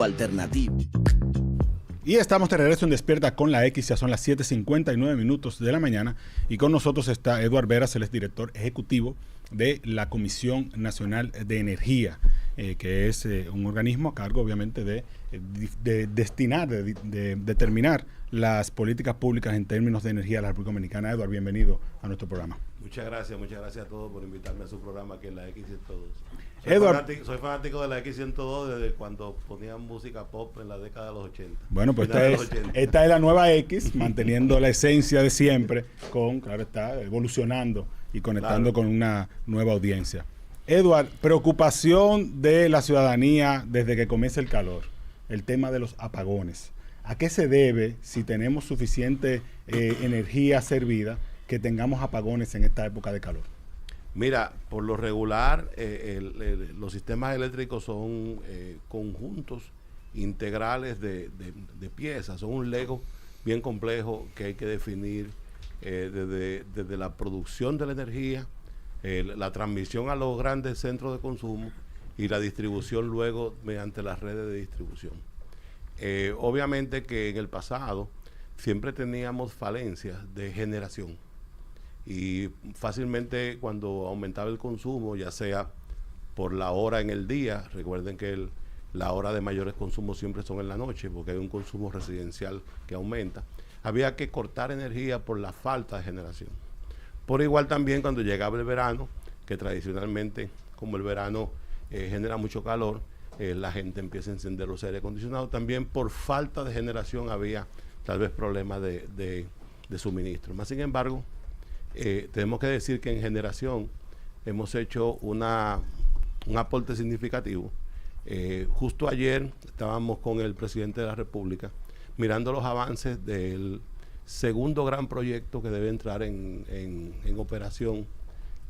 Alternativo. Y estamos de regreso en Despierta con la X, ya son las 7:59 minutos de la mañana y con nosotros está Eduard Veras, él es director ejecutivo de la Comisión Nacional de Energía, que es un organismo a cargo obviamente de determinar las políticas públicas en términos de energía de la República Dominicana. Eduard, bienvenido a nuestro programa. Muchas gracias a todos por invitarme a su programa que es la X102. Soy fanático de la X102 desde cuando ponían música pop en la década de los 80. Bueno, pues esta es la nueva X, manteniendo la esencia de siempre, claro, está evolucionando y conectando con una nueva audiencia. Eduard, preocupación de la ciudadanía desde que comienza el calor, el tema de los apagones. ¿A qué se debe, si tenemos suficiente energía servida, que tengamos apagones en esta época de calor? Mira, por lo regular, los sistemas eléctricos son conjuntos integrales de piezas, son un Lego bien complejo que hay que definir desde la producción de la energía, la transmisión a los grandes centros de consumo y la distribución luego mediante las redes de distribución. Obviamente que en el pasado siempre teníamos falencias de generación y fácilmente cuando aumentaba el consumo, ya sea por la hora en el día, recuerden que la hora de mayores consumos siempre son en la noche porque hay un consumo residencial que aumenta, había que cortar energía por la falta de generación. Por igual también cuando llegaba el verano, que tradicionalmente como el verano genera mucho calor, la gente empieza a encender los aire acondicionados. También por falta de generación había tal vez problemas de suministro. Más sin embargo, tenemos que decir que en generación hemos hecho un aporte significativo. Justo ayer estábamos con el presidente de la República mirando los avances del segundo gran proyecto que debe entrar en operación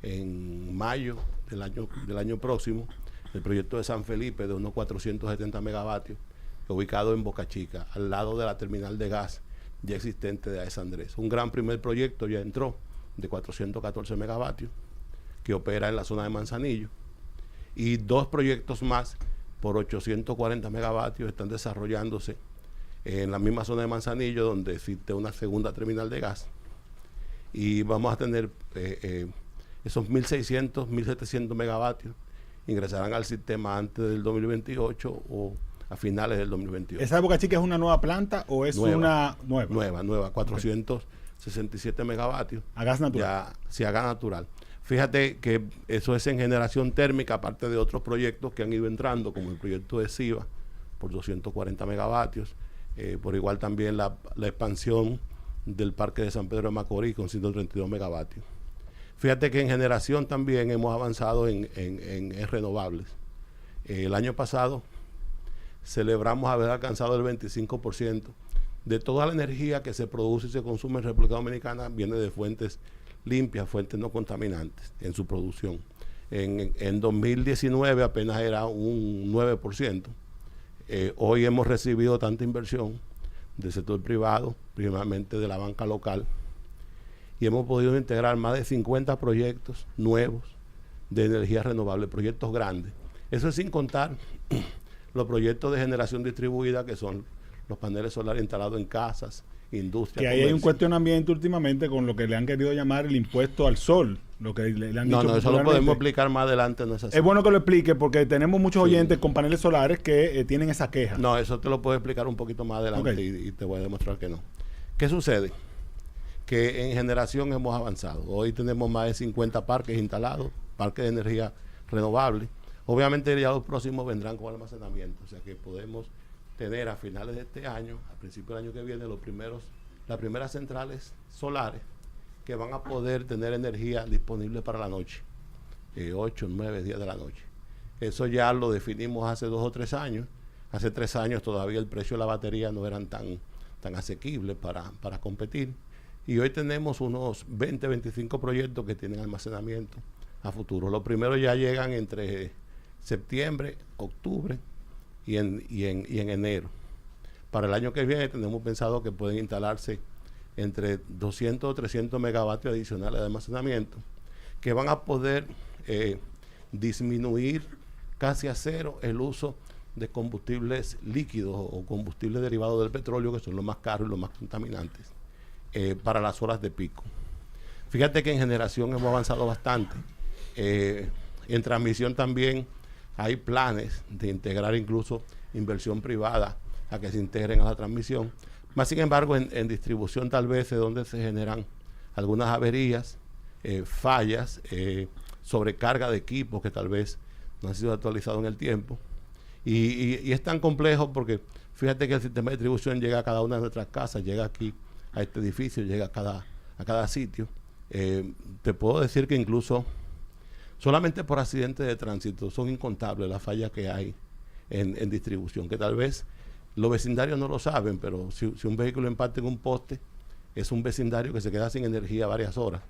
en mayo del año próximo, el proyecto de San Felipe de unos 470 megavatios, ubicado en Boca Chica, al lado de la terminal de gas ya existente de AES Andrés. Un gran primer proyecto ya entró de 414 megavatios que opera en la zona de Manzanillo y dos proyectos más por 840 megavatios están desarrollándose en la misma zona de Manzanillo donde existe una segunda terminal de gas y vamos a tener esos 1.600, 1.700 megavatios ingresarán al sistema antes del 2028 o a finales del 2028. ¿Esa de Boca Chica es una nueva planta o es una nueva? Nueva, 467 megavatios. ¿A gas natural? Sí, a gas natural. Fíjate que eso es en generación térmica, aparte de otros proyectos que han ido entrando, como el proyecto de SIVA, por 240 megavatios. Por igual también la expansión del Parque de San Pedro de Macorís con 132 megavatios. Fíjate que en generación también hemos avanzado en renovables. El año pasado celebramos haber alcanzado el 25% de toda la energía que se produce y se consume en República Dominicana viene de fuentes limpias, fuentes no contaminantes en su producción. En 2019 apenas era un 9%. Hoy hemos recibido tanta inversión del sector privado, principalmente de la banca local, y hemos podido integrar más de 50 proyectos nuevos de energía renovable, proyectos grandes. Eso es sin contar los proyectos de generación distribuida, que son los paneles solares instalados en casas, industrias. Que ahí hay un cuestionamiento últimamente con lo que le han querido llamar el impuesto al sol. Lo que le han dicho no, eso lo podemos explicar más adelante. No es así. Es bueno que lo explique porque tenemos muchos oyentes con paneles solares que tienen esa queja. No, eso te lo puedo explicar un poquito más adelante y te voy a demostrar que no. ¿Qué sucede? Que en generación hemos avanzado. Hoy tenemos más de 50 parques instalados, parques de energía renovable. Obviamente ya los próximos vendrán con almacenamiento, o sea que podemos tener a finales de este año, a principios del año que viene, las primeras centrales solares que van a poder tener energía disponible para la noche, 8, 9, 10 de la noche. Eso ya lo definimos hace 2 o 3 años. Hace 3 años todavía el precio de la batería no eran tan asequibles para competir. Y hoy tenemos unos 20, 25 proyectos que tienen almacenamiento a futuro. Los primeros ya llegan entre septiembre, octubre y en enero. Para el año que viene tenemos pensado que pueden instalarse entre 200 o 300 megavatios adicionales de almacenamiento que van a poder disminuir casi a cero el uso de combustibles líquidos o combustibles derivados del petróleo, que son los más caros y los más contaminantes, para las horas de pico. Fíjate que en generación hemos avanzado bastante. En transmisión también hay planes de integrar incluso inversión privada a que se integren a la transmisión. Más sin embargo, en distribución tal vez es donde se generan algunas averías, fallas, sobrecarga de equipos que tal vez no han sido actualizados en el tiempo. Y es tan complejo porque fíjate que el sistema de distribución llega a cada una de nuestras casas, llega aquí a este edificio, llega a cada sitio. Te puedo decir que incluso solamente por accidentes de tránsito son incontables las fallas que hay en distribución, que tal vez los vecindarios no lo saben, pero si un vehículo impacta en un poste, es un vecindario que se queda sin energía varias horas.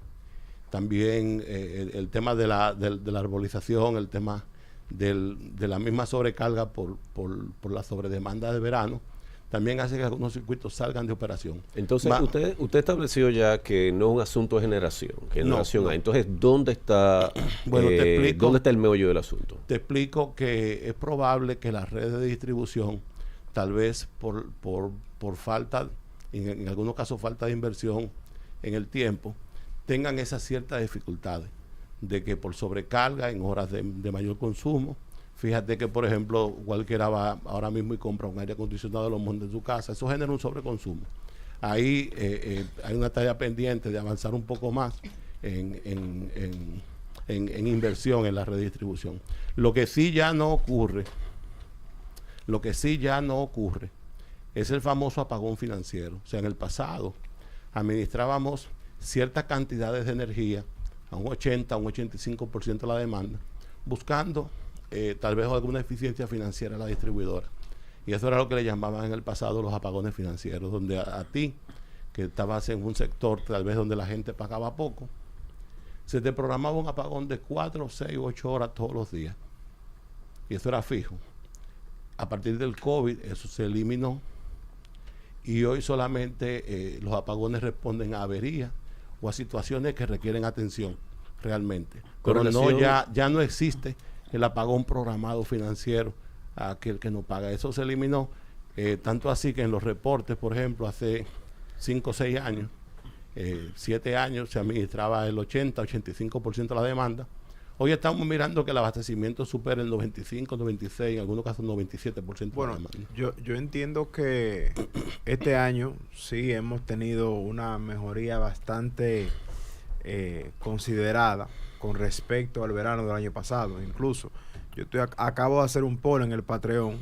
También el tema de la arbolización, el tema de la misma sobrecarga por la sobredemanda de verano, también hace que algunos circuitos salgan de operación. Entonces, usted estableció ya que no es un asunto de generación, que generación hay. Entonces, ¿dónde está, ¿dónde está el meollo del asunto? Te explico que es probable que las redes de distribución, tal vez por falta, en algunos casos falta de inversión en el tiempo, tengan esas ciertas dificultades de que por sobrecarga en horas de mayor consumo. Fíjate que, por ejemplo, cualquiera va ahora mismo y compra un aire acondicionado, lo monta en su casa, eso genera un sobreconsumo. Ahí hay una tarea pendiente de avanzar un poco más en inversión en la redistribución. Lo que sí ya no ocurre es el famoso apagón financiero. O sea, en el pasado administrábamos ciertas cantidades de energía a un 80, a un 85% de la demanda, buscando tal vez alguna eficiencia financiera a la distribuidora. Y eso era lo que le llamaban en el pasado los apagones financieros, donde a ti, que estabas en un sector tal vez donde la gente pagaba poco, se te programaba un apagón de 4, 6, 8 horas todos los días. Y eso era fijo. A partir del COVID eso se eliminó y hoy solamente los apagones responden a averías o a situaciones que requieren atención realmente. Pero no, ya no existe el apagón programado financiero a aquel que no paga. Eso se eliminó, tanto así que en los reportes, por ejemplo, hace 5 o 6 años, 7 años, se administraba el 80-85% de la demanda. Hoy estamos mirando que el abastecimiento supera el 95, 96, en algunos casos 97% bueno, de la demanda. Yo entiendo que este año sí hemos tenido una mejoría bastante considerada con respecto al verano del año pasado. Incluso yo acabo de hacer un poll en el Patreon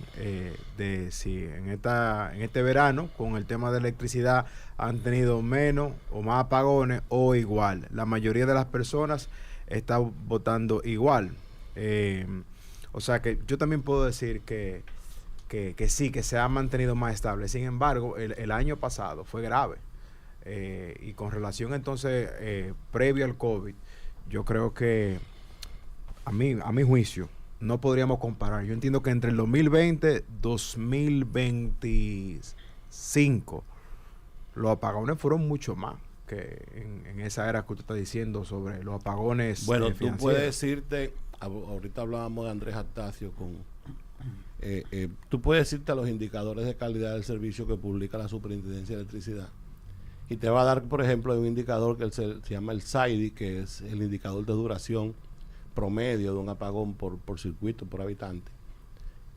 de si en este verano con el tema de electricidad han tenido menos o más apagones o igual. La mayoría de las personas está votando igual. O sea que yo también puedo decir que sí, que se ha mantenido más estable. Sin embargo, el año pasado fue grave. Y con relación entonces, previo al COVID, yo creo que a mi juicio, no podríamos comparar. Yo entiendo que entre el 2020 y 2025, los apagones fueron mucho más que en esa era que usted está diciendo sobre los apagones. Bueno, tú puedes decirte, ahorita hablábamos de Andrés Astacio tú puedes decirte a los indicadores de calidad del servicio que publica la Superintendencia de Electricidad y te va a dar, por ejemplo, un indicador que se llama el SAIDI, que es el indicador de duración promedio de un apagón por circuito, por habitante.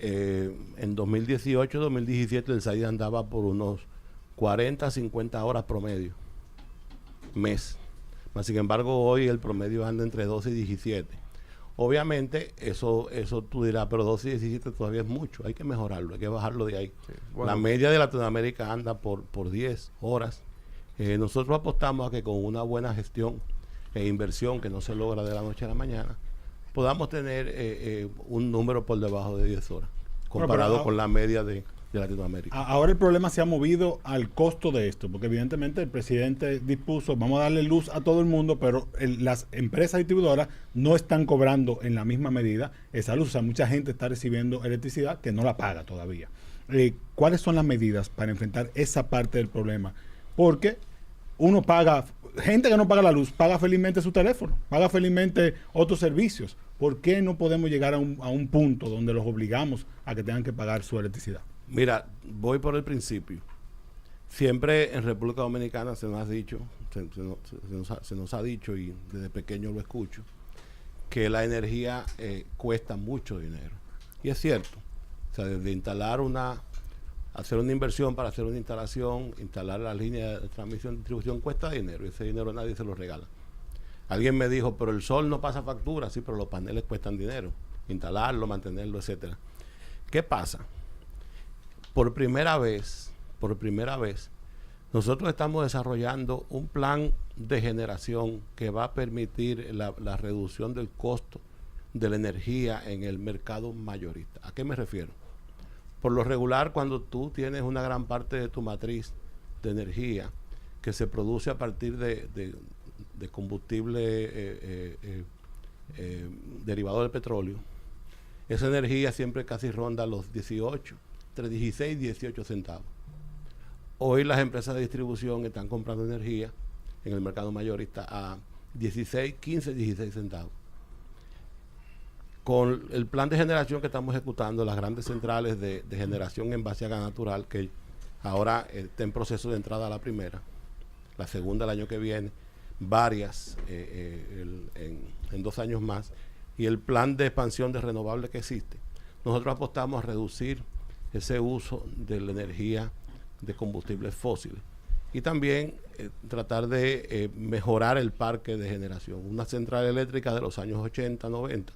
En 2018-2017 el SAIDI andaba por unos 40 50 horas promedio mes. Sin embargo, hoy el promedio anda entre 12 y 17. Obviamente, eso tú dirás, pero 12 y 17 todavía es mucho. Hay que mejorarlo, hay que bajarlo de ahí. Sí, bueno. La media de Latinoamérica anda por 10 horas. Nosotros apostamos a que con una buena gestión e inversión que no se logra de la noche a la mañana, podamos tener un número por debajo de 10 horas, comparado con la media de Latinoamérica. Ahora el problema se ha movido al costo de esto, porque evidentemente el presidente dispuso, vamos a darle luz a todo el mundo, pero las empresas distribuidoras no están cobrando en la misma medida esa luz. O sea, mucha gente está recibiendo electricidad que no la paga todavía. ¿Cuáles son las medidas para enfrentar esa parte del problema? Porque uno paga, gente que no paga la luz, paga felizmente su teléfono, paga felizmente otros servicios, ¿Por qué no podemos llegar a un punto donde los obligamos a que tengan que pagar su electricidad? Mira, voy por el principio. Siempre en República Dominicana se nos ha dicho, se nos ha dicho, y desde pequeño lo escucho, que la energía cuesta mucho dinero. Y es cierto. O sea, desde hacer una inversión para hacer una instalación, instalar la línea de transmisión y distribución cuesta dinero, y ese dinero nadie se lo regala. Alguien me dijo, pero el sol no pasa factura. Sí, pero los paneles cuestan dinero, instalarlo, mantenerlo, etcétera. ¿Qué pasa? Por primera vez, nosotros estamos desarrollando un plan de generación que va a permitir la reducción del costo de la energía en el mercado mayorista. ¿A qué me refiero? Por lo regular, cuando tú tienes una gran parte de tu matriz de energía que se produce a partir de combustible derivado del petróleo, esa energía siempre casi ronda los entre 16 y 18 centavos. Hoy las empresas de distribución están comprando energía en el mercado mayorista a 15, 16 centavos. Con el plan de generación que estamos ejecutando, las grandes centrales de generación en base a gas natural, que ahora está en proceso de entrada a la primera, la segunda el año que viene, varias en 2 años más, y el plan de expansión de renovables que existe, nosotros apostamos a reducir ese uso de la energía de combustibles fósiles y también tratar de mejorar el parque de generación. Una central eléctrica de los años 80, 90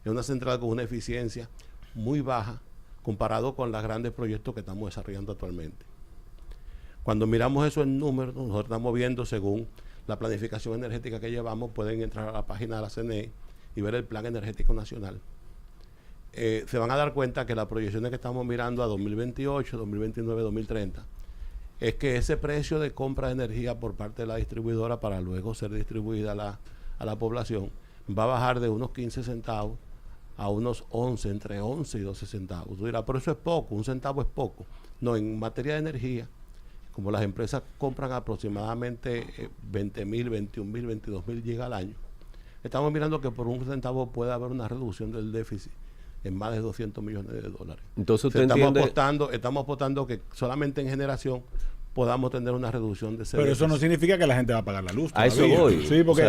es una central con una eficiencia muy baja comparado con los grandes proyectos que estamos desarrollando actualmente. Cuando miramos eso en números, nosotros estamos viendo, según la planificación energética que llevamos, pueden entrar a la página de la CNE y ver el Plan Energético Nacional. Se van a dar cuenta que las proyecciones que estamos mirando a 2028, 2029, 2030, es que ese precio de compra de energía por parte de la distribuidora para luego ser distribuida a la población va a bajar de unos 15 centavos a unos 11, entre 11 y 12 centavos. Tú dirás, pero eso es poco, 1 centavo es poco. No, en materia de energía, como las empresas compran aproximadamente 20,000, 21,000, 22,000 gigas al año, estamos mirando que por 1 centavo puede haber una reducción del déficit en más de 200 millones de dólares. Entonces usted entiende... Estamos apostando que solamente en generación podamos tener una reducción de ese Pero déficit. eso no significa que la gente va a pagar la luz A todavía. eso voy. Sí, porque,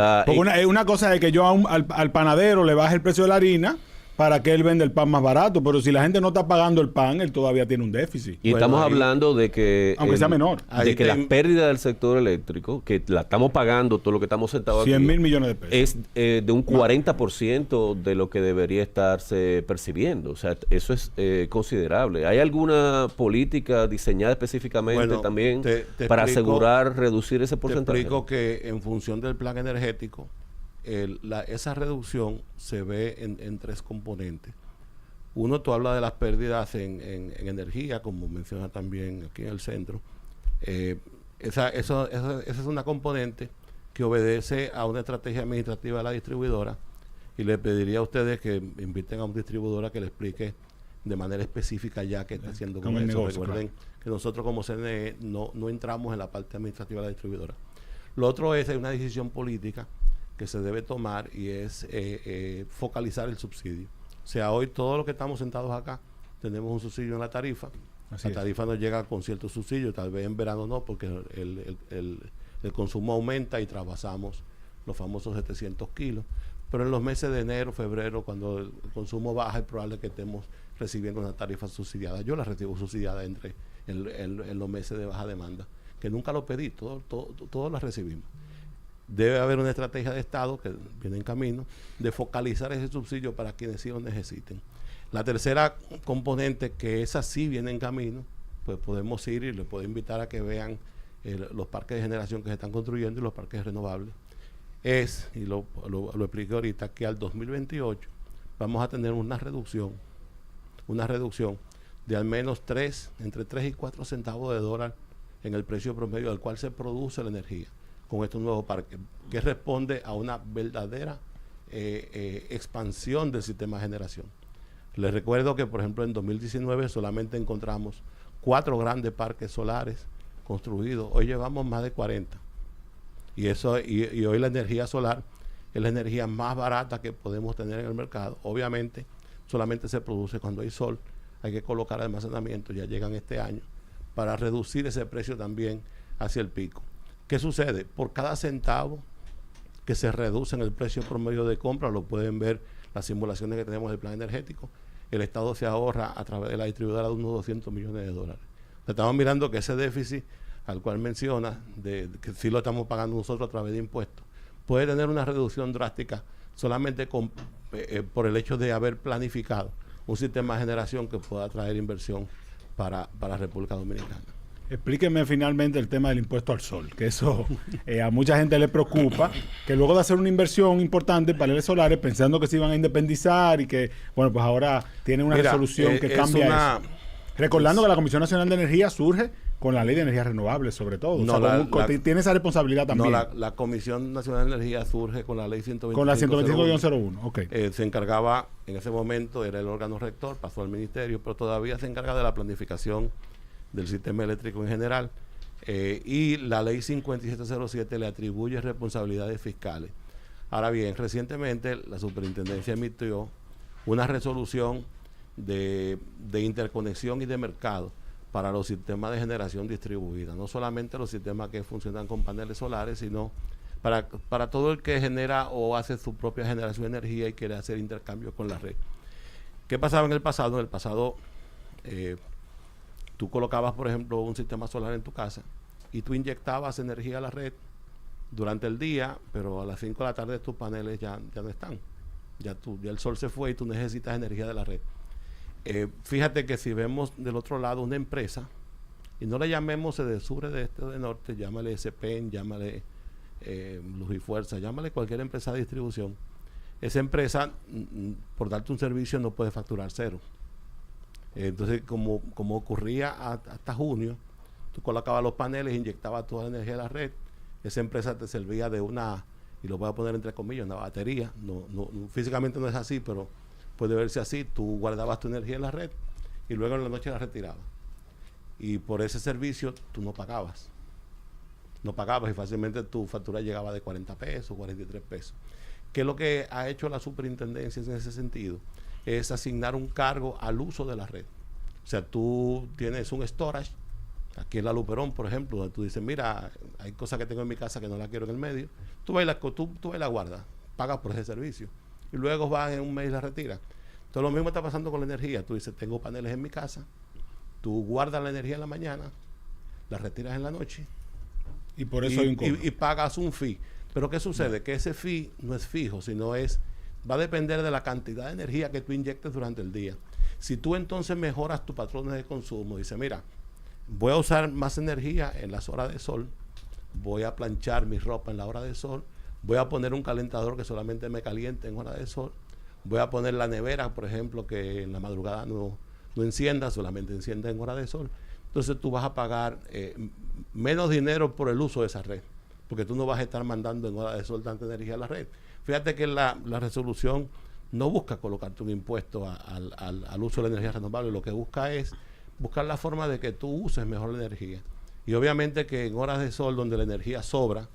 una cosa es que yo al panadero le baje el precio de la harina para que él venda el pan más barato, pero si la gente no está pagando el pan, él todavía tiene un déficit. Y estamos hablando de que... Aunque sea menor. De que la pérdida del sector eléctrico, que la estamos pagando, todo lo que estamos sentados aquí... 100,000 millones de pesos. Es de un 40% de lo que debería estarse percibiendo. O sea, eso es considerable. ¿Hay alguna política diseñada específicamente también para asegurar reducir ese porcentaje? Te explico que en función del plan energético, esa reducción se ve en 3 componentes. Uno, tú hablas de las pérdidas en energía, como menciona también aquí en el centro. Esa es una componente que obedece a una estrategia administrativa de la distribuidora, y le pediría a ustedes que inviten a un distribuidora que le explique de manera específica ya qué está haciendo con eso. Negocio, Recuerden que nosotros como CNE no entramos en la parte administrativa de la distribuidora. Lo otro es una decisión política que se debe tomar, y es focalizar el subsidio. O sea, hoy todos los que estamos sentados acá tenemos un subsidio en la tarifa. La tarifa nos llega con cierto subsidio, tal vez en verano no, porque el consumo aumenta y trasvasamos los famosos 700 kilos. Pero en los meses de enero, febrero, cuando el consumo baja, es probable que estemos recibiendo una tarifa subsidiada. Yo la recibo subsidiada en los meses de baja demanda, que nunca lo pedí, todos las recibimos. Debe haber una estrategia de Estado que viene en camino de focalizar ese subsidio para quienes sí lo necesiten. La tercera componente, que esa sí viene en camino, pues podemos ir y les puedo invitar a que vean los parques de generación que se están construyendo y los parques renovables. Y lo expliqué ahorita, que al 2028 vamos a tener una reducción de al menos entre 3 y 4 centavos de dólar en el precio promedio al cual se produce la energía con estos nuevos parques, que responde a una verdadera expansión del sistema de generación. Les recuerdo que, por ejemplo, en 2019 solamente encontramos 4 grandes parques solares construidos. Hoy llevamos más de 40. Y hoy la energía solar es la energía más barata que podemos tener en el mercado. Obviamente, solamente se produce cuando hay sol. Hay que colocar almacenamiento, ya llegan este año, para reducir ese precio también hacia el pico. ¿Qué sucede? Por cada centavo que se reduce en el precio promedio de compra, lo pueden ver las simulaciones que tenemos del plan energético, el Estado se ahorra a través de la distribuidora de unos $200 millones. Estamos mirando que ese déficit al cual menciona, que sí lo estamos pagando nosotros a través de impuestos, puede tener una reducción drástica solamente por el hecho de haber planificado un sistema de generación que pueda traer inversión para República Dominicana. Explíqueme finalmente el tema del impuesto al sol, que eso a mucha gente le preocupa, que luego de hacer una inversión importante en paneles solares, pensando que se iban a independizar y que, bueno, pues ahora tienen una resolución que cambia eso. Recordando que la Comisión Nacional de Energía surge con la Ley de Energías Renovables, sobre todo. No, o sea, tiene esa responsabilidad también. No, la Comisión Nacional de Energía surge con la Ley 125. Con la 125-01, ok. Se encargaba, en ese momento, era el órgano rector, pasó al ministerio, pero todavía se encarga de la planificación del sistema eléctrico en general. Y la Ley 5707 le atribuye responsabilidades fiscales. Ahora bien, recientemente la superintendencia emitió una resolución de interconexión y de mercado para los sistemas de generación distribuida, no solamente los sistemas que funcionan con paneles solares, sino para todo el que genera o hace su propia generación de energía y quiere hacer intercambio con la red. ¿Qué pasaba en el pasado? En el pasado, tú colocabas, por ejemplo, un sistema solar en tu casa y tú inyectabas energía a la red durante el día, pero a las 5 de la tarde tus paneles ya no están. Ya el sol se fue y tú necesitas energía de la red. Fíjate que si vemos del otro lado una empresa, y no le llamemos de sur, de este o de norte, llámale SPEN, llámale Luz y Fuerza, llámale cualquier empresa de distribución, esa empresa, por darte un servicio, no puede facturar cero. Entonces, como ocurría hasta junio, tú colocabas los paneles, inyectabas toda la energía de la red, esa empresa te servía de una, y lo voy a poner entre comillas, una batería. No, físicamente no es así, pero puede verse así. Tú guardabas tu energía en la red y luego en la noche la retirabas. Y por ese servicio tú no pagabas. No pagabas y fácilmente tu factura llegaba de 40 pesos, 43 pesos. ¿Qué es lo que ha hecho la superintendencia en ese sentido? Es asignar un cargo al uso de la red. O sea, tú tienes un storage, aquí en la Luperón, por ejemplo, donde tú dices, mira, hay cosas que tengo en mi casa que no las quiero en el medio. Tú vas y la guardas, pagas por ese servicio. Y luego vas en un mes y la retiras. Entonces lo mismo está pasando con la energía. Tú dices, tengo paneles en mi casa, tú guardas la energía en la mañana, la retiras en la noche. Y por eso hay un cobro. Y pagas un fee. Pero ¿qué sucede? Que ese fee no es fijo, sino va a depender de la cantidad de energía que tú inyectes durante el día. Si tú entonces mejoras tus patrones de consumo, dices, mira, voy a usar más energía en las horas de sol, voy a planchar mi ropa en la hora de sol, voy a poner un calentador que solamente me caliente en hora de sol, voy a poner la nevera, por ejemplo, que en la madrugada no encienda, solamente encienda en hora de sol. Entonces tú vas a pagar menos dinero por el uso de esa red, porque tú no vas a estar mandando en hora de sol tanta energía a la red. Fíjate que la resolución no busca colocarte un impuesto al uso de la energía renovable, lo que busca es buscar la forma de que tú uses mejor la energía. Y obviamente que en horas de sol donde la energía sobra,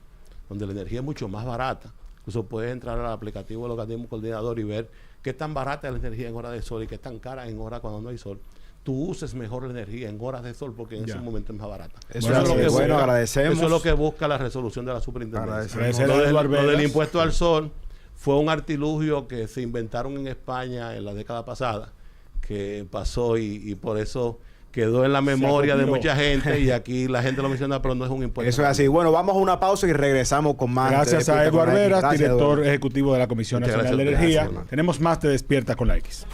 donde la energía es mucho más barata, incluso puedes entrar al aplicativo del organismo coordinador y ver qué tan barata es la energía en horas de sol y qué tan cara en horas cuando no hay sol. Tú uses mejor la energía en horas de sol porque en ese momento es más barata. Eso agradecemos. Eso es lo que busca la resolución de la superintendencia. Lo del impuesto al sol fue un artilugio que se inventaron en España en la década pasada, que pasó y por eso quedó en la memoria de mucha gente y aquí la gente lo menciona, pero no es un impuesto. Eso es así. Bueno, vamos a una pausa y regresamos con más. Gracias a Eduardo Veras, director ejecutivo de la Comisión Nacional de Energía. Tenemos más de Despierta con la X.